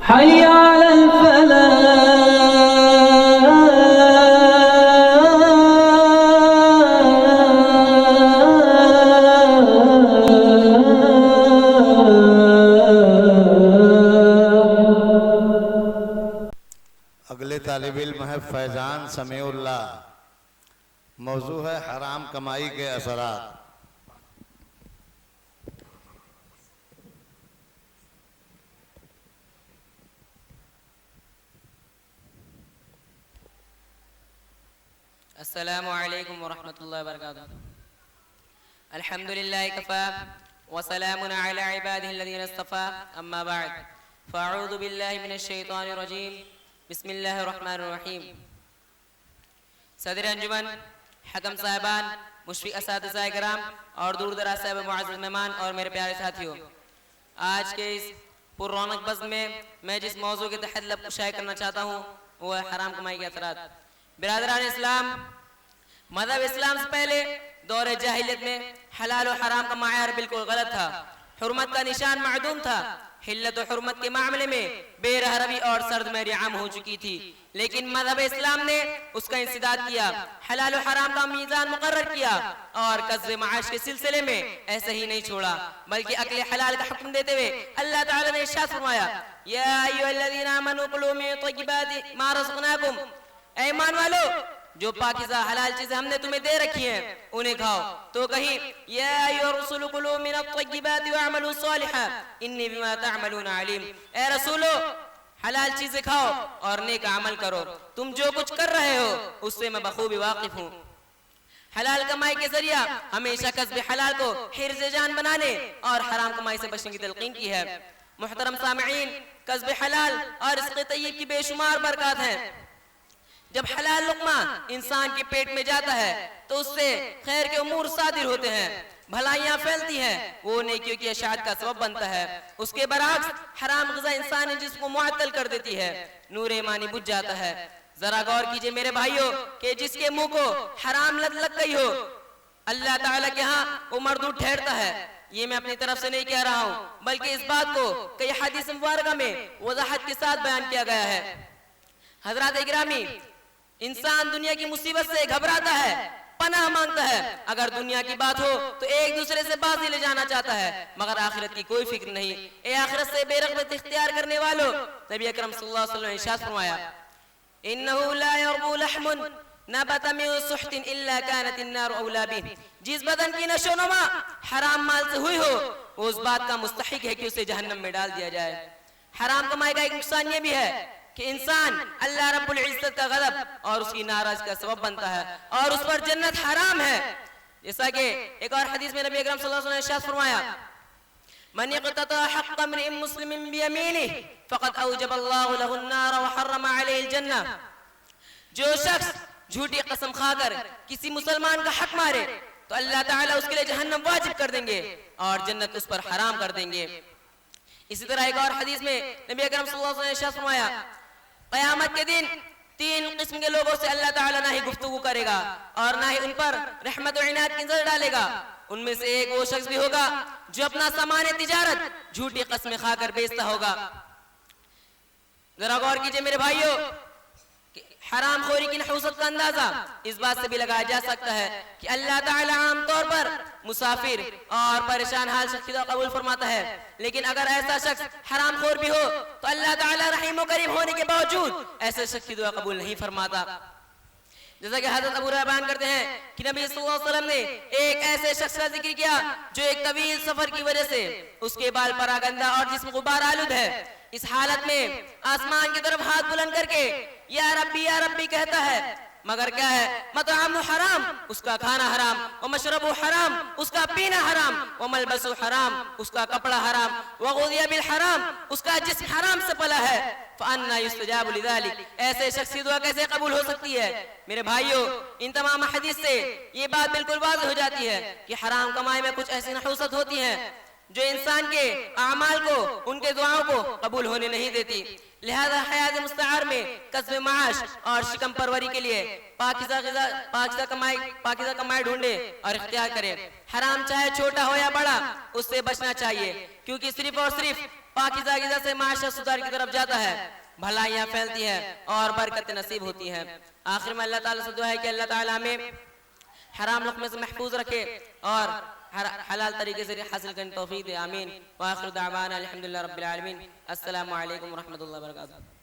हय्य अलल अगले तालिब इल्म है फैजान समीउल्लाह। मौजू है हराम कमाई के असरात। अस्सलामु अलैकुम वरहमतुल्लाहि वबरकातुहू। अल्हम्दुलिल्लाहि कफ़ा व सलामुन अला इबादिहि अल्लज़ीना इस्तफ़ा, अम्मा बअद, फ़अऊज़ु बिल्लाहि मिनश शैतानिर रजीम, बिस्मिल्लाहिर रहमानिर रहीम। सदर अंजुमन, हकम साहिबान, मुशफ़िक़ असातिज़ा किराम और दूर दराज से मुअज़्ज़ज़ मेहमान और मेरे प्यारे साथियों, आज के इस पुररौनक बज़्म में मैं जिस मौजू के तहत लब शाये करना चाहता हूँ वो है हराम कमाई के असरात। बिरादरान इस्लाम, मज़हब इस्लाम से पहले दौरे जाहिलियत में हलाल और हराम का मायार बिल्कुल गलत था। हुर्मत का निशान मादूम था। हिल्लत और हुर्मत के मामले में बेरहरवी और सर्दमेरी आम हो चुकी थी, लेकिन मज़हब इस्लाम ने उसका इंसदाद किया, हलाल और हराम का मीज़ान मुकर्रर किया और कस्ब माश के सिलसिले में ऐसे ही नहीं छोड़ा, बल्कि अक्ल हलाल का हुक्म देते हुए अल्लाह ताला ने इरशाद फरमाया, या अय्युहल्लज़ीना आमनू कुलू मिन तय्यिबाति मा रज़क़नाकुम, ऐ ईमान वालो, जो पाकीज़ा हलाल चीजें हमने तुम्हें दे रखी हैं उन्हें खाओ। तो कहीं या अय्युहर रसूल कुलू मिनत तय्यिबाति वअमलू सालिहा इन्नी बिमा तअमलूना अलीम, ऐ रसूलो हलाल चीजें खाओ और नेक अमल करो, तुम जो कुछ कर रहे हो उससे मैं बखूबी वाकिफ हूँ। हलाल कमाई के जरिया हमेशा कस्ब हलाल को हिर्ज़ जान बनाने और हराम कमाई से बचने की तलकीन की है। मुहतरम सामईन, कस्ब हलाल और रिज़्क़ तय्यब की बेशुमार बरकत हैं। जब हलाल लुक़मा इंसान के पेट में जाता है तो उससे खैर के उमूर सादिर होते हैं, भलाइयाँ फैलती हैं, वो नेकियों की इशाअत का सबब बनता है। उसके बरअक्स हराम ग़िज़ा इंसानी जिस्म को मुअत्तल कर देती है, नूर ईमानी बुझ जाता है। जरा गौर कीजिए मेरे भाइयों कि जिसके मुंह को हराम लत लग गई हो, अल्लाह ताला के यहाँ वो मरदूद ठहरता है। ये मैं अपनी तरफ से नहीं कह रहा हूँ, बल्कि इस बात को कई हदीस मुबारका में वज़ाहत के साथ बयान किया गया है। हज़रात गिरामी, इंसान दुनिया की मुसीबत से घबराता है, पनाह मांगता है। अगर दुनिया की बात हो तो एक दूसरे से बाजी ले जाना चाहता है, मगर आखिरत की कोई फिक्र नहीं। ए आखिरत से बेरग़बत इख्तियार करने वालों, नबी अकरम सल्लल्लाहु अलैहि वसल्लम ने इरशाद फरमाया, इन्नहु ला यरबू लहमुन नबत मिन सुहतिन इल्ला कानत अन्नार औला बिह, जिस बदन की नशोनुमा हराम माल से हुई हो वो उस बात का मुस्तहिक है कि उसे जहन्नम में डाल दिया जाए। हराम कमाई का एक नुकसान ये भी है कि इंसान अल्लाह रब्बुल इज्जत का गज़ब और उसकी नाराज़गी का सबब बनता है और उस पर जन्नत हराम है। जैसा कि एक और हदीस में नबी अकरम सल्लल्लाहु अलैहि वसल्लम ने इरशाद फरमाया, मन यक़तता हक़्क़ इम्रिइन मुस्लिमिन बियमीनिही फ़क़द औजबल्लाहु लहु अन्नार व हर्रम अलैहिल जन्नह, जो शख्स झूठी कसम खाकर किसी मुसलमान का हक मारे तो अल्लाह ताला उसके लिए जहन्नम वाजिब कर देंगे और जन्नत उस पर हराम कर देंगे। इसी तरह एक और हदीस में नबी अकरम सल्लल्लाहु अलैहि वसल्लम ने इरशाद फरमाया, क़यामत के दिन तीन किस्म के लोगों से अल्लाह ताला ना ही गुफ्तगू करेगा और ना ही उन पर रहमत और इनायत की नजर डालेगा। उनमें से एक वो शख्स भी होगा जो अपना सामान तिजारत झूठी कस्में खाकर बेचता होगा। जरा गौर कीजिए मेरे भाइयों, हराम खोरी की नहूसत का अंदाजा इस बात से भी लगाया जा सकता है कि अल्लाह ताला आम तौर पर मुसाफिर और परेशान हाल शख्स की दुआ कबूल फरमाता है, लेकिन अगर ऐसा शख्स हराम खोर भी हो तो अल्लाह ताला रहीम और करीम होने के बावजूद ऐसे शख्स की दुआ कबूल नहीं फरमाता। जैसा कि हज़रत अबू हुरैरा बयान करते हैं कि नबी सल्लल्लाहु अलैहि वसल्लम ने एक ऐसे शख्स का जिक्र किया जो एक तवील सफर की वजह से उसके बाल परागंदा और जिस्म गुबार आलूद है। इस हालत में आसमान की तरफ हाथ बुलंद करके या रब्बी कहता है, मगर क्या है, मतअमु हराम, उसका खाना हराम, व मशरबु हराम, उसका पीना हराम, व मलबसु हराम, उसका कपड़ा हराम, व गुज़िया बिल हराम, उसका जिस्म हराम से पला है। फ़अन्ना युस्तजाबु लिज़ालिक, ऐसे शख्स की दुआ कैसे कबूल हो सकती है। मेरे भाइयों, इन तमाम हदीस से ये बात बिल्कुल वाज़ेह हो जाती है कि हराम कमाई में कुछ ऐसी नहूसत होती है जो इंसान के आमाल को, उनके दुआओं को कबूल होने नहीं देती। लिहाजा हयात मुस्तआर में कस्ब माश और शिकम परवरी के लिए पाकीज़ा कमाई ढूंढे और इख्तियार करे। हराम चाहे छोटा हो या बड़ा उससे बचना चाहिए, क्योंकि सिर्फ और सिर्फ पाकीज़ा से माशरा सुधार की तरफ जाता है, भलाइयाँ फैलती है और बरकत नसीब होती है। आखिर में अल्लाह ताला से दुआ है कि अल्लाह ताला हमें हराम लुक़्मे से महफूज रखे और हलाल तरीके से हासिल करने की तौफीक दे। आमीन। व आखिर दावाना अल्हम्दुलिल्लाहि रब्बिल आलमीन। अस्सलामु अलैकुम व रहमतुल्लाहि व बरकातुहू।